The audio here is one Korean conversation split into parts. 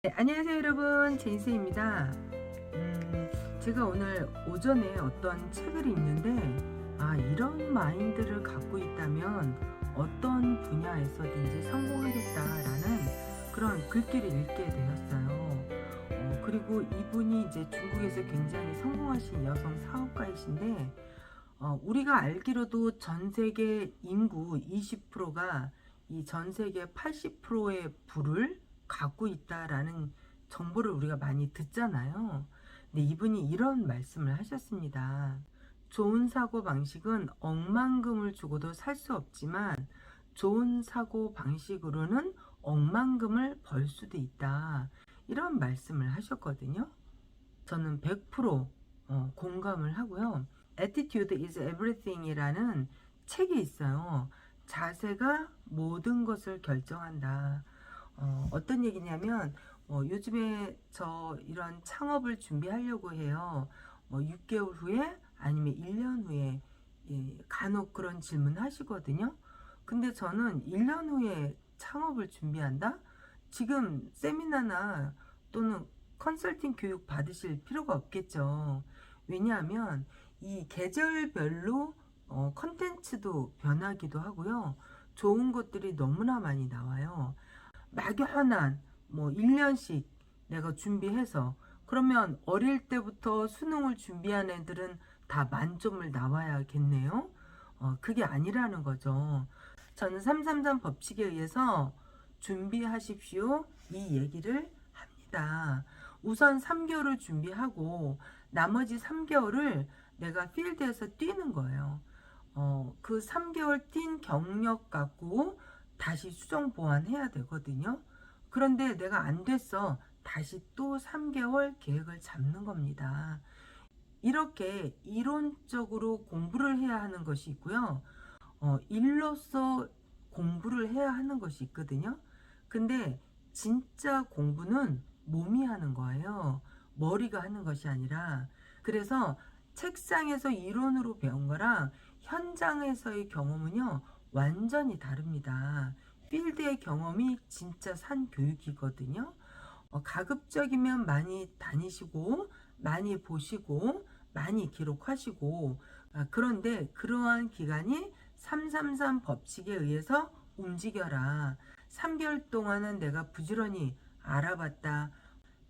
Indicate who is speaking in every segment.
Speaker 1: 네, 안녕하세요 여러분, 제인스입니다. 제가 오늘 오전에 어떤 책을 읽는데 이런 마인드를 갖고 있다면 어떤 분야에서든지 성공하겠다라는 그런 글귀를 읽게 되었어요. 그리고 이분이 이제 중국에서 굉장히 성공하신 여성 사업가이신데, 우리가 알기로도 전 세계 인구 20%가 이 전 세계 80%의 부를 갖고 있다라는 정보를 우리가 많이 듣잖아요. 근데 이분이 이런 말씀을 하셨습니다. 좋은 사고 방식은 억만금을 주고도 살 수 없지만 좋은 사고 방식으로는 억만금을 벌 수도 있다. 이런 말씀을 하셨거든요. 저는 100% 공감을 하고요. Attitude is Everything 이라는 책이 있어요. 자세가 모든 것을 결정한다. 어떤 얘기냐면 요즘에 저 이런 창업을 준비하려고 해요. 6개월 후에 아니면 1년 후에, 간혹 그런 질문 하시거든요. 근데 저는 1년 후에 창업을 준비한다? 지금 세미나나 또는 컨설팅 교육 받으실 필요가 없겠죠. 왜냐하면 이 계절별로 컨텐츠도 변하기도 하고요. 좋은 것들이 너무나 많이 나와요. 막연한 1년씩 내가 준비해서, 그러면 어릴 때부터 수능을 준비한 애들은 다 만점을 나와야겠네요. 그게 아니라는 거죠. 저는 333 법칙에 의해서 준비하십시오 이 얘기를 합니다. 우선 3개월을 준비하고 나머지 3개월을 내가 필드에서 뛰는 거예요. 그 3개월 뛴 경력 갖고 다시 수정 보완해야 되거든요. 그런데 내가 안 됐어. 다시 또 3개월 계획을 잡는 겁니다. 이렇게 이론적으로 공부를 해야 하는 것이 있고요. 일로서 공부를 해야 하는 것이 있거든요. 근데 진짜 공부는 몸이 하는 거예요. 머리가 하는 것이 아니라. 그래서 책상에서 이론으로 배운 거랑 현장에서의 경험은요, 완전히 다릅니다. 필드의 경험이 진짜 산 교육이거든요. 가급적이면 많이 다니시고 많이 보시고 많이 기록하시고, 그런데 그러한 기간이 333 법칙에 의해서 움직여라. 3개월 동안은 내가 부지런히 알아봤다,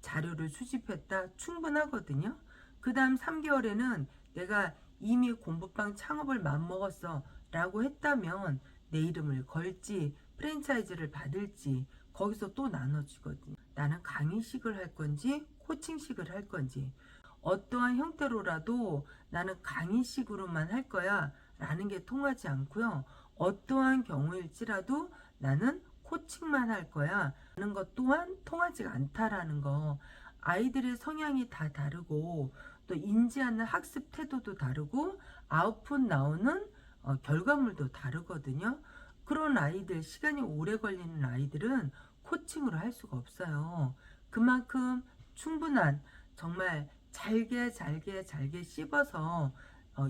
Speaker 1: 자료를 수집했다, 충분하거든요. 그 다음 3개월에는 내가 이미 공부방 창업을 맘먹었어 라고 했다면 내 이름을 걸지 프랜차이즈를 받을지 거기서 또 나눠지거든요. 나는 강의식을 할 건지 코칭식을 할 건지, 어떠한 형태로라도 나는 강의식으로만 할 거야 라는 게 통하지 않고요. 어떠한 경우일지라도 나는 코칭만 할 거야 라는 것 또한 통하지 않다라는 거. 아이들의 성향이 다 다르고 또 인지하는 학습 태도도 다르고 아웃풋 나오는 결과물도 다르거든요. 그런 아이들, 시간이 오래 걸리는 아이들은 코칭으로 할 수가 없어요. 그만큼 충분한, 정말 잘게 씹어서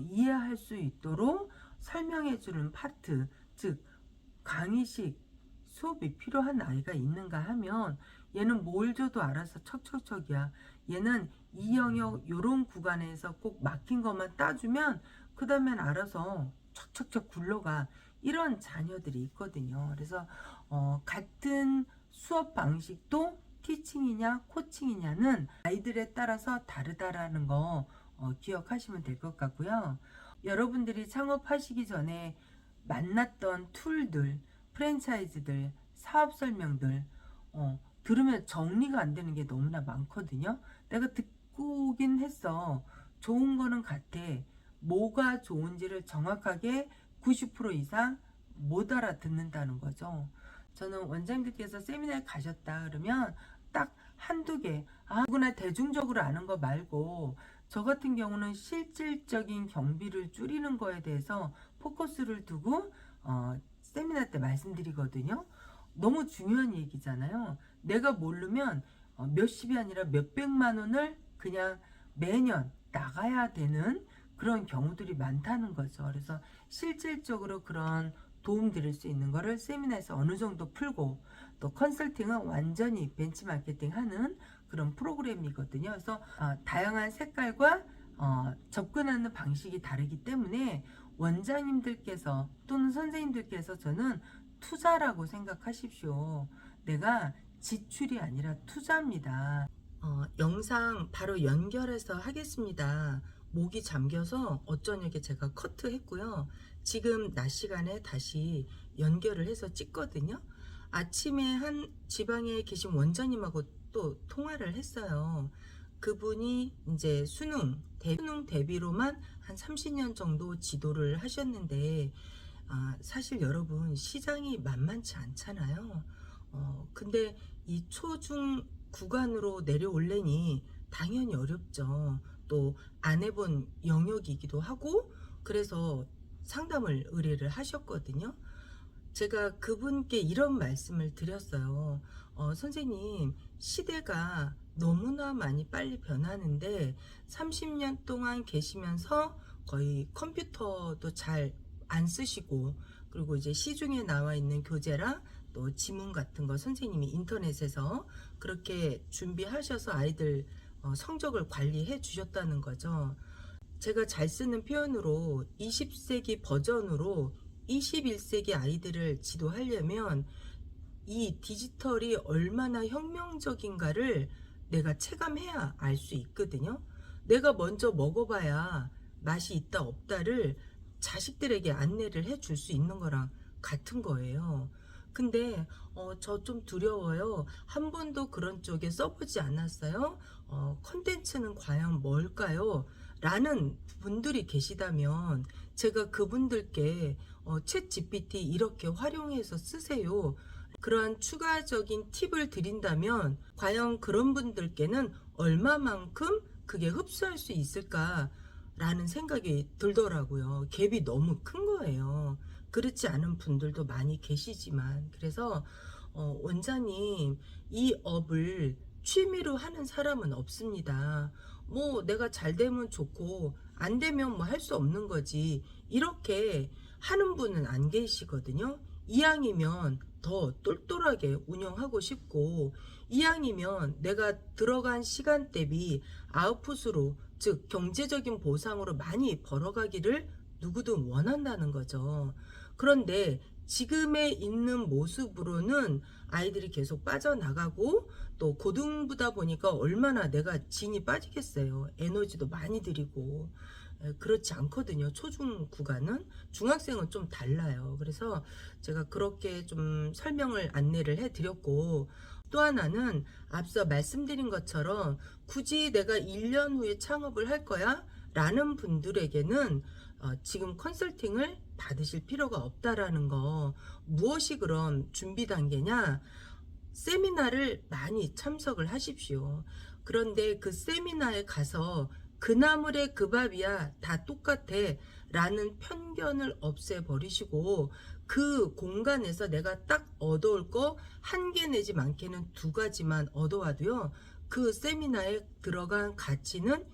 Speaker 1: 이해할 수 있도록 설명해 주는 파트, 즉 강의식 수업이 필요한 아이가 있는가 하면, 얘는 뭘 줘도 알아서 척척척이야. 얘는 이 영역 요런 구간에서 꼭 막힌 것만 따주면 그 다음엔 알아서 척척척 굴러가. 이런 자녀들이 있거든요. 그래서 같은 수업 방식도 티칭이냐 코칭이냐는 아이들에 따라서 다르다라는 거 기억하시면 될 것 같고요. 여러분들이 창업하시기 전에 만났던 툴들, 프랜차이즈들, 사업 설명들 들으면 정리가 안 되는 게 너무나 많거든요. 내가 듣고 오긴 했어. 좋은 거는 같아. 뭐가 좋은지를 정확하게 90% 이상 못 알아듣는다는 거죠. 저는 원장님께서 세미나에 가셨다 그러면 딱 한두 개, 누구나 대중적으로 아는 거 말고 저 같은 경우는 실질적인 경비를 줄이는 거에 대해서 포커스를 두고 세미나 때 말씀드리거든요. 너무 중요한 얘기잖아요. 내가 모르면 몇십이 아니라 몇백만 원을 그냥 매년 나가야 되는 그런 경우들이 많다는 거죠. 그래서 실질적으로 그런 도움 드릴 수 있는 거를 세미나에서 어느 정도 풀고, 또 컨설팅은 완전히 벤치마케팅 하는 그런 프로그램이거든요. 그래서 다양한 색깔과 접근하는 방식이 다르기 때문에 원장님들께서 또는 선생님들께서 저는 투자라고 생각하십시오. 내가 지출이 아니라 투자입니다. 영상 바로 연결해서 하겠습니다. 목이 잠겨서 어쩌냐게 제가 커트했고요. 지금 낮 시간에 다시 연결을 해서 찍거든요. 아침에 한 지방에 계신 원장님하고 또 통화를 했어요. 그분이 이제 수능 대비로만 한 30년 정도 지도를 하셨는데 사실 여러분 시장이 만만치 않잖아요. 근데 이 초중 구간으로 내려올래니 당연히 어렵죠. 또 안 해본 영역이기도 하고 그래서 상담을 의뢰를 하셨거든요. 제가 그분께 이런 말씀을 드렸어요. 선생님, 시대가 너무나 많이 빨리 변하는데 30년 동안 계시면서 거의 컴퓨터도 잘 안 쓰시고 그리고 이제 시중에 나와 있는 교재랑 또 지문 같은 거 선생님이 인터넷에서 그렇게 준비하셔서 아이들 성적을 관리해 주셨다는 거죠. 제가 잘 쓰는 표현으로 20세기 버전으로 21세기 아이들을 지도하려면 이 디지털이 얼마나 혁명적인가를 내가 체감해야 알 수 있거든요. 내가 먼저 먹어봐야 맛이 있다 없다를 자식들에게 안내를 해줄 수 있는 거랑 같은 거예요. 근데 저 좀 두려워요. 한 번도 그런 쪽에 써보지 않았어요. 컨텐츠는 과연 뭘까요? 라는 분들이 계시다면 제가 그분들께 챗 GPT 이렇게 활용해서 쓰세요. 그러한 추가적인 팁을 드린다면 과연 그런 분들께는 얼마만큼 그게 흡수할 수 있을까 라는 생각이 들더라고요. 갭이 너무 큰 거예요. 그렇지 않은 분들도 많이 계시지만 그래서 원장님 이 업을 취미로 하는 사람은 없습니다. 뭐 내가 잘 되면 좋고 안 되면 뭐 할 수 없는 거지 이렇게 하는 분은 안 계시거든요. 이왕이면 더 똘똘하게 운영하고 싶고 이왕이면 내가 들어간 시간 대비 아웃풋으로 즉 경제적인 보상으로 많이 벌어가기를 누구든 원한다는 거죠. 그런데 지금에 있는 모습으로는 아이들이 계속 빠져나가고 또 고등부다 보니까 얼마나 내가 진이 빠지겠어요. 에너지도 많이 들이고 그렇지 않거든요. 초중 구간은 중학생은 좀 달라요. 그래서 제가 그렇게 좀 설명을 안내를 해드렸고 또 하나는 앞서 말씀드린 것처럼 굳이 내가 1년 후에 창업을 할 거야 라는 분들에게는 지금 컨설팅을 받으실 필요가 없다라는 거. 무엇이 그럼 준비 단계냐? 세미나를 많이 참석을 하십시오. 그런데 그 세미나에 가서 그 나물에 그 밥이야 다 똑같아 라는 편견을 없애버리시고 그 공간에서 내가 딱 얻어올 거 한 개 내지 많게는 2가지만 얻어와도요 그 세미나에 들어간 가치는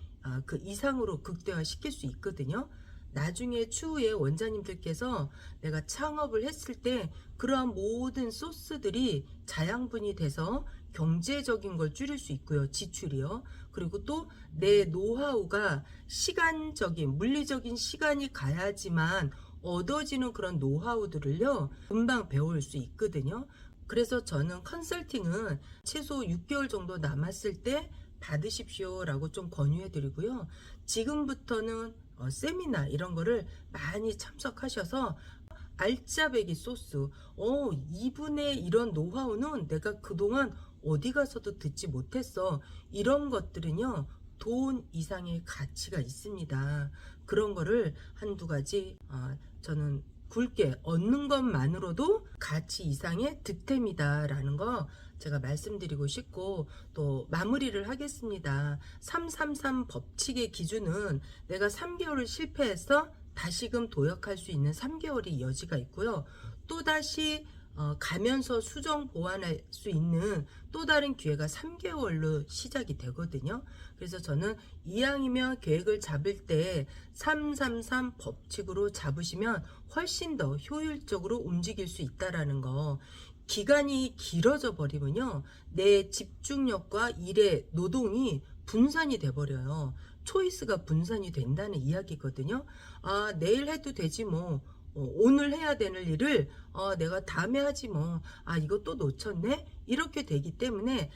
Speaker 1: 그 이상으로 극대화시킬 수 있거든요. 나중에 추후에 원장님들께서 내가 창업을 했을 때 그러한 모든 소스들이 자양분이 돼서 경제적인 걸 줄일 수 있고요. 지출이요. 그리고 또 내 노하우가 시간적인 물리적인 시간이 가야지만 얻어지는 그런 노하우들을요 금방 배울 수 있거든요. 그래서 저는 컨설팅은 최소 6개월 정도 남았을 때 받으십시오 라고 좀 권유해 드리고요. 지금부터는 세미나 이런 거를 많이 참석하셔서 알짜배기 소스 이분의 이런 노하우는 내가 그동안 어디 가서도 듣지 못했어. 이런 것들은요 돈 이상의 가치가 있습니다. 그런 거를 한두 가지 저는 굵게 얻는 것만으로도 가치 이상의 득템이다 라는 거 제가 말씀드리고 싶고 또 마무리를 하겠습니다. 333 법칙의 기준은 내가 3개월을 실패해서 다시금 도약할 수 있는 3개월의 여지가 있고요. 또다시 가면서 수정 보완할 수 있는 또 다른 기회가 3개월로 시작이 되거든요. 그래서 저는 이왕이면 계획을 잡을 때 333 법칙으로 잡으시면 훨씬 더 효율적으로 움직일 수 있다라는 거. 기간이 길어져 버리면요, 내 집중력과 일의 노동이 분산이 돼 버려요. 초이스가 분산이 된다는 이야기거든요. 아, 내일 해도 되지 뭐. 오늘 해야 되는 일을 내가 다음에 하지 뭐. 아, 이거 또 놓쳤네? 이렇게 되기 때문에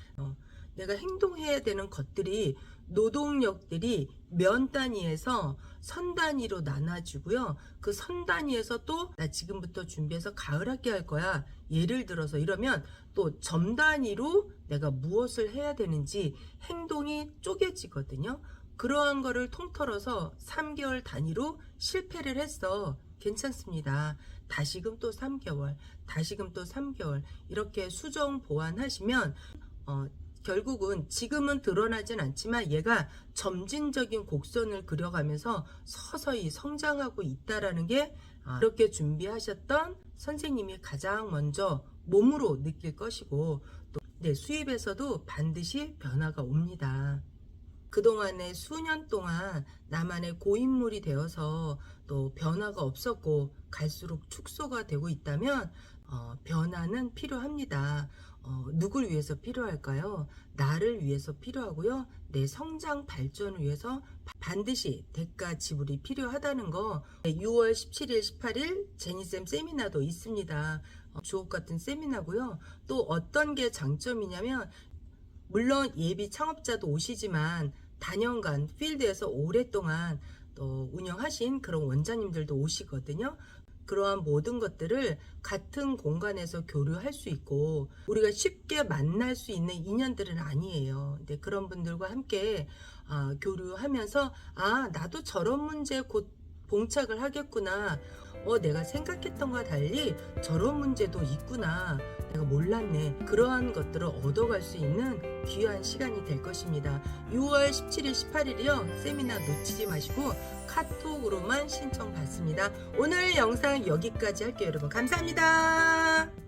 Speaker 1: 내가 행동해야 되는 것들이, 노동력들이 면 단위에서 선 단위로 나눠지고요. 그 선 단위에서 또 나 지금부터 준비해서 가을 학기 할 거야, 예를 들어서 이러면 또 점 단위로 내가 무엇을 해야 되는지 행동이 쪼개지거든요. 그러한 거를 통틀어서 3개월 단위로 실패를 했어. 괜찮습니다. 다시금 또 3개월, 다시금 또 3개월 이렇게 수정 보완하시면 결국은 지금은 드러나진 않지만 얘가 점진적인 곡선을 그려가면서 서서히 성장하고 있다라는 게 이렇게 준비하셨던 선생님이 가장 먼저 몸으로 느낄 것이고, 또 내 수입에서도 반드시 변화가 옵니다. 그동안의 수년 동안 나만의 고인물이 되어서 또 변화가 없었고 갈수록 축소가 되고 있다면 변화는 필요합니다. 누굴 위해서 필요할까요? 나를 위해서 필요하고요. 내 성장 발전을 위해서 반드시 대가 지불이 필요하다는 거. 6월 17일, 18일 제니쌤 세미나도 있습니다. 주옥 같은 세미나고요. 또 어떤 게 장점이냐면, 물론 예비 창업자도 오시지만 단연간 필드에서 오랫동안 또 운영하신 그런 원장님들도 오시거든요. 그러한 모든 것들을 같은 공간에서 교류할 수 있고, 우리가 쉽게 만날 수 있는 인연들은 아니에요. 근데 그런 분들과 함께 교류하면서 나도 저런 문제에 곧 봉착을 하겠구나. 내가 생각했던 것과 달리 저런 문제도 있구나. 내가 몰랐네. 그러한 것들을 얻어갈 수 있는 귀한 시간이 될 것입니다. 6월 17일, 18일이요. 세미나 놓치지 마시고 카톡으로만 신청 받습니다. 오늘 영상 여기까지 할게요, 여러분. 감사합니다.